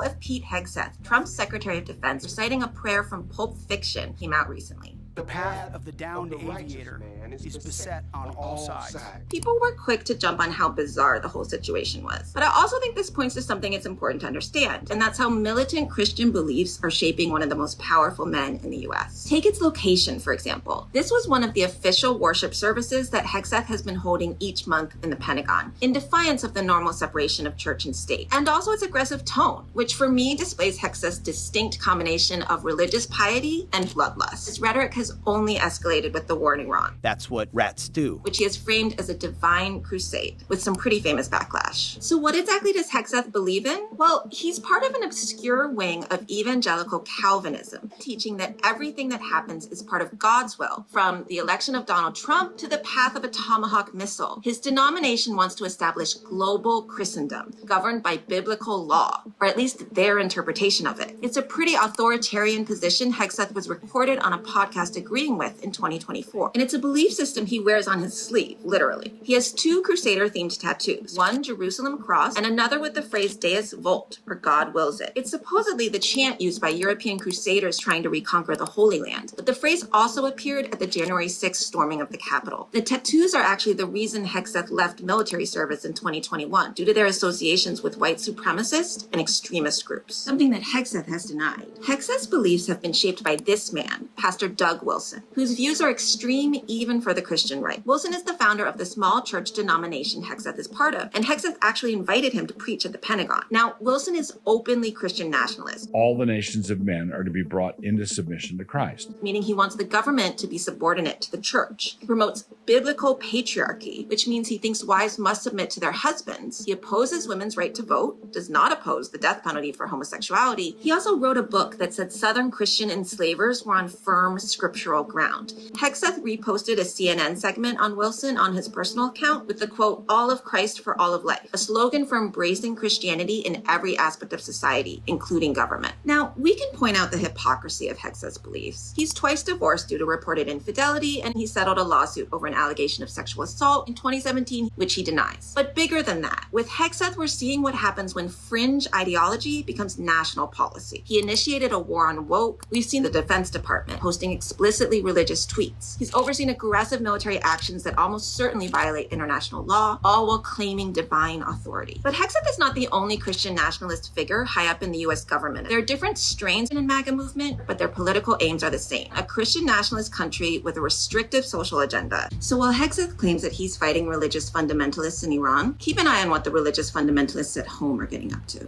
of Pete Hegseth, Trump's Secretary of Defense, reciting a prayer from Pulp Fiction, came out recently. The path of the downed aviator is beset on all sides. People were quick to jump on how bizarre the whole situation was. But I also think this points to something it's important to understand, and that's how militant Christian beliefs are shaping one of the most powerful men in the US. Take its location, for example. This was one of the official worship services that Hegseth has been holding each month in the Pentagon, in defiance of the normal separation of church and state, and also its aggressive tone, which for me displays Hegseth's distinct combination of religious piety and bloodlust. His rhetoric has only escalated with the war in Iran. That's what rats do. Which he has framed as a divine crusade, with some pretty famous backlash. So what exactly does Hegseth believe in? Well, he's part of an obscure wing of evangelical Calvinism, teaching that everything that happens is part of God's will, from the election of Donald Trump to the path of a Tomahawk missile. His denomination wants to establish global Christendom, governed by biblical law, or at least their interpretation of it. It's a pretty authoritarian position Hegseth was recorded on a podcast agreeing with in 2024. And it's a belief system he wears on his sleeve, literally. He has two Crusader-themed tattoos, one Jerusalem cross and another with the phrase Deus Vult, or God wills it. It's supposedly the chant used by European crusaders trying to reconquer the Holy Land, but the phrase also appeared at the January 6th storming of the Capitol. The tattoos are actually the reason Hegseth left military service in 2021, due to their associations with white supremacist and extremist groups, something that Hegseth has denied. Hegseth's beliefs have been shaped by this man, Pastor Doug Wilson, whose views are extreme even for the Christian right. Wilson is the founder of the small church denomination Hegseth is part of, and Hegseth actually invited him to preach at the Pentagon. Now, Wilson is openly Christian nationalist. All the nations of men are to be brought into submission to Christ. Meaning he wants the government to be subordinate to the church. He promotes biblical patriarchy, which means he thinks wives must submit to their husbands. He opposes women's right to vote, does not oppose the death penalty for homosexuality. He also wrote a book that said Southern Christian enslavers were on firm scriptural ground. Hegseth reposted a CNN segment on Wilson on his personal account with the quote, "All of Christ for all of life," a slogan for embracing Christianity in every aspect of society, including government. Now, we can point out the hypocrisy of Hegseth's beliefs. He's twice divorced due to reported infidelity, and he settled a lawsuit over an allegation of sexual assault in 2017, which he denies. But bigger than that, with Hegseth, we're seeing what happens when fringe ideology becomes national policy. He initiated a war on woke. We've seen the Defense Department posting explicitly religious tweets. He's overseen aggressive military actions that almost certainly violate international law, all while claiming divine authority. But Hegseth is not the only Christian nationalist figure high up in the US government. There are different strains in the MAGA movement, but their political aims are the same. A Christian nationalist country with a restrictive social agenda. So while Hegseth claims that he's fighting religious fundamentalists in Iran, keep an eye on what the religious fundamentalists at home are getting up to.